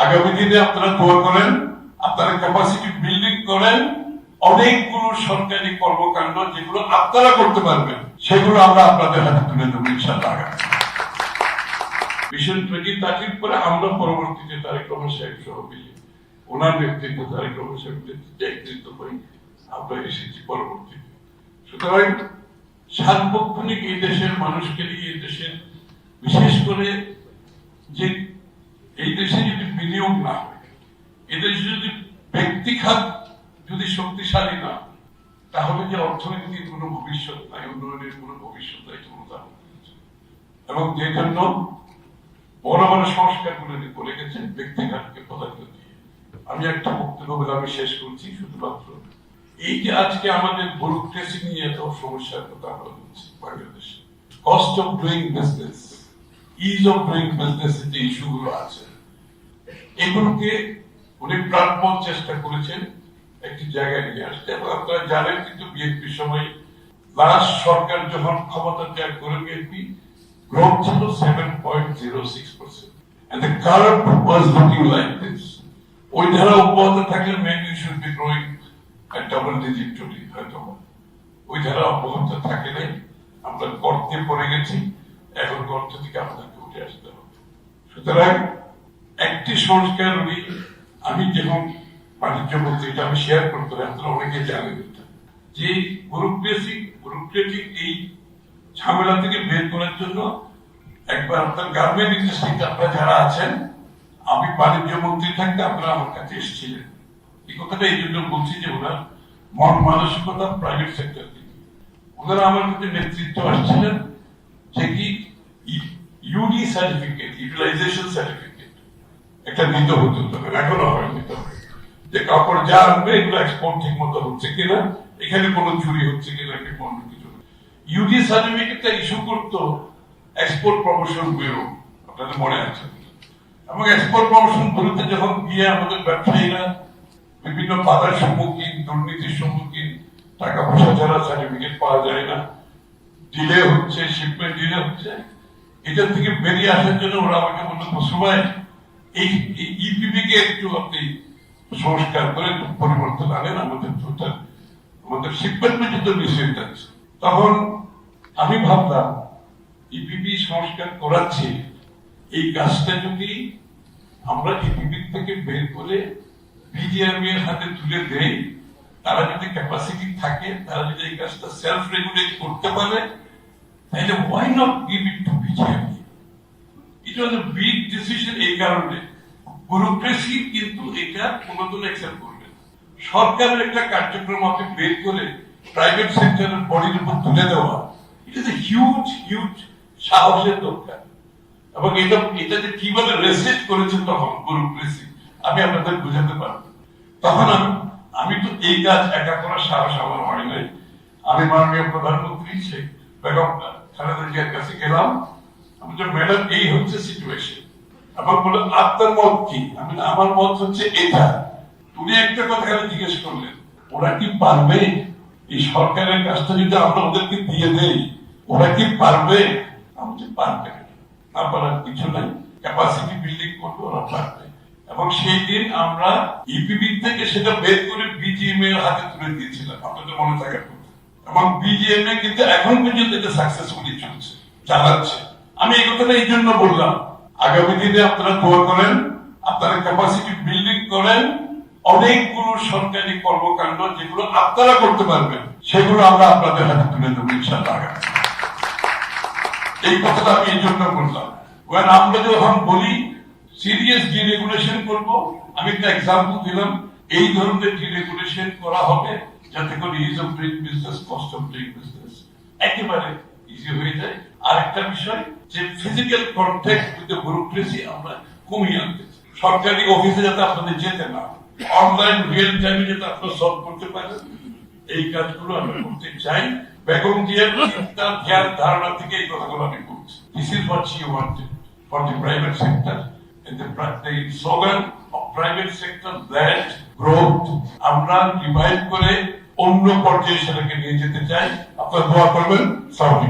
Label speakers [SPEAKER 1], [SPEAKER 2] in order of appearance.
[SPEAKER 1] আগামী দিনে আপনারা দোয়া করেন, আপনারা ক্যাপাসিটি বিল্ডিং করেন, অনেকগুলো সরকারি কর্মকাণ্ড যেগুলো আপনারা করতে পারবেন সেগুলো আমরা আপনাদের হাতে তুলে দেবো ইনশাআল্লাহ। মিশন 2030 পরে আমরা পরবর্তীতে তারেক রহমান সাহেব সহ মিলে ওনার নেতৃত্ব, তারেক রহমান সাহেব নেতৃত্ব করি আমরা এসেছি পরবর্তীতে। সুতরাং সার্বক্ষণিক এই দেশের মানুষকে নিয়ে, এই দেশের বিশেষ করে যে এই দেশে যদি বিনিয়োগ না হয়, এই দেশে যদি ব্যক্তি খাত যদি শক্তিশালী না, তাহলে যে অর্থনীতির কোনো ভবিষ্যৎ নাই, উন্নয়নের কোনো ভবিষ্যৎ নাই এবং যে জন্য বড় বড় সংস্কার করে গেছেন ব্যক্তিঘাতকে প্রাধান্য দিয়ে। আমি একটা বক্তব্য বলে আমি শেষ করছি, শুধুমাত্র এই যে আজকে আমাদের ব্যুরোক্রেসি নিয়ে এত সমস্যার কথা আমরা বলছি বাংলাদেশে, cost of doing business, is of doing business যে ইস্যুগুলো আছে, এগুলোকে উনি প্রাণপণ চেষ্টা করেছেন একটি জায়গায় নিয়ে আসতে। এবং আপনারা জানেন কিন্তু বিএনপির সময় লাস্ট সরকার যখন ক্ষমতা ত্যাগ করে বিএনপি গ্রোথ ছিল 7.06% and the curve was looking like this. ওই ধারা অব্যাহত থাকলে maybe we should be growing at double digit today হয়তো। ওই ধারা অব্যাহত থাকলে আমরা গর্তে পড়ে গেছি, এখন গর্ত থেকে আমাদেরকে উঠে আসতে হবে। সুতরাং একটি সংস্কার আমি যখন বাণিজ্য মন্ত্রী, এটা আমি শেয়ার করতে হবে, আপনারা অনেকে জানেন এটা, যে ব্যুরোক্রেটিক এই ঝামেলা থেকে বের করার জন্য একবার আপনার গার্মেন্ট ইন্ডাস্ট্রিতে আপনারা যারা আছেন, আমি বাণিজ্য মন্ত্রী থাকতে আপনারা আমার কাছে এসেছিলেন। এই কথাটা এই জন্য বলছি যে ওনার মন মানসিকতা প্রাইভেট সেক্টর থেকে, ওনারা আমার কাছে নেতৃত্ব আসছিলেন যে কি ইউডি সার্টিফিকেট, ইউটিলাইজেশন সার্টিফিকেট একটা নিতে হতো, এখনো হয় নিতে হবে, যে কাপড় যা আনবে এগুলো এক্সপোর্ট ঠিক মতো হচ্ছে কিনা, এখানে কোনো চুরি হচ্ছে কিনা, কোনো কিছু। ইউডি সার্টিফিকেটটা ইস্যু করতো এক্সপোর্ট প্রমোশন ব্যুরো, আপনাদের মনে আছে। এবং এক্সপোর্ট প্রমোশন ব্যুরোতে যখন গিয়ে আমাদের ব্যবসায়ীরা বিভিন্ন বাধার সম্মুখীন, দুর্নীতির সম্মুখীন, টাকা পয়সা ছাড়া সার্টিফিকেট পাওয়া যায় না, ডিলে হচ্ছে, শিপমেন্ট ডিলে হচ্ছে, এটা থেকে বেরিয়ে আসার জন্য ওরা আমাকে বললো সময় এই ইপিবি কে একটু আপনি সংস্কার করে পরিবর্তন আনেন, আমাদের শিপমেন্টের জন্য বিষয়টা আছে। তখন আমি ভাবলাম ইপিবি সংস্কার করাচ্ছি, এই কাজটা যদি আমরা ইপিবি থেকে বের করে বিজিআরবি এর হাতে তুলে দেই, তারা যদি ক্যাপাসিটি থাকে, তারা যদি এই কাজটা সেলফ রেগুলেট করতে পারে, তাহলে why not give it to বিজিআরবি? It was a big decision এই কারণে, ব্যুরোক্রেসি কিন্তু এটা কোনোদিন অ্যাকসেপ্ট করবে না। সরকারের একটা কার্যক্রম আপনি বের করে প্রাইভেট সেক্টরের বডির উপর তুলে দেওয়া, ইট ইজ এ হিউজ সাহসের দরকার। এবং এটা যে কিভাবে রেসিস্ট করেছে তখন ব্যুরোক্রেসি, আমি আপনাদের বুঝাতে পারবো। তখন আমি তো এই কাজ একা করার সাহস আমার হয় নাই। আমি মাননীয় প্রধানমন্ত্রী শেখ বেগম খালেদা জিয়ার কাছে গেলাম, আমি যে ম্যাডাম এই হচ্ছে সিচুয়েশন, এবং বলে আপনার মত কি? আমি আমার মত হচ্ছে এটা। তুমি একটা কথা খালি জিজ্ঞেস করলেন, ওরা কি পারবে এই সরকারের কাজটা যদি আমরা ওদেরকে দিয়ে দেই, ওরা কি পারবে? আমি যে পারবে না, পারার কিছু নাই, ক্যাপাসিটি বিল্ডিং করবে, ওরা পারবে। এবং সেই দিন আমরা ইপিবি থেকে সেটা বের করে বিজিএমএ এর হাতে তুলে দিয়েছিলাম, আপনাদের মনে থাকার কথা। এবং বিজিএমএ কিন্তু এখন পর্যন্ত এটা সাকসেসফুলি চলছে, চালাচ্ছে। আমি এই কথাটা এই জন্য বললাম, আগামী দিনে আপনারা দোয়া করেন, আপনারা ক্যাপাসিটি বিল্ডিং করেন, অনেকগুলো সরকারি কর্মকাণ্ড যেগুলো আপনারা করতে পারবেন সেগুলো আমরা আপনাদের হাতে তুলে দেবো ইনশাআল্লাহ। এই কথাটা আমি এই জন্য বললাম, আমরা যখন বলি সিরিয়াস ডিরেগুলেশন করব, আমি একটা এক্সাম্পল দিলাম, এই ধরনের ডিরেগুলেশন করা হবে যাতে করে is of doing business, cost of doing business একেবারে ইজি হয়ে যায়। আরেকটা বিষয় যে physical contact with the bureaucracy আমরা কমিয়ে আনতে, সরকারি অফিসে যাতে আপনাদের যেতে না, অনলাইন রিয়েল টাইমে যাতে আপনারা সলভ করতে পারেন, এই কাজগুলো আমরা করতে চাই। বেগম জিয়ার তার জ্ঞান ধারণা থেকে এই কথাগুলো আমি বলছি। This is what she wanted for the private sector, and the slogan of private sector that growth আমরা রিভাইভ করে অন্য পর্যায়ে সেটাকে নিয়ে যেতে চাই। আপনারা দোয়া করবেন। সালাম।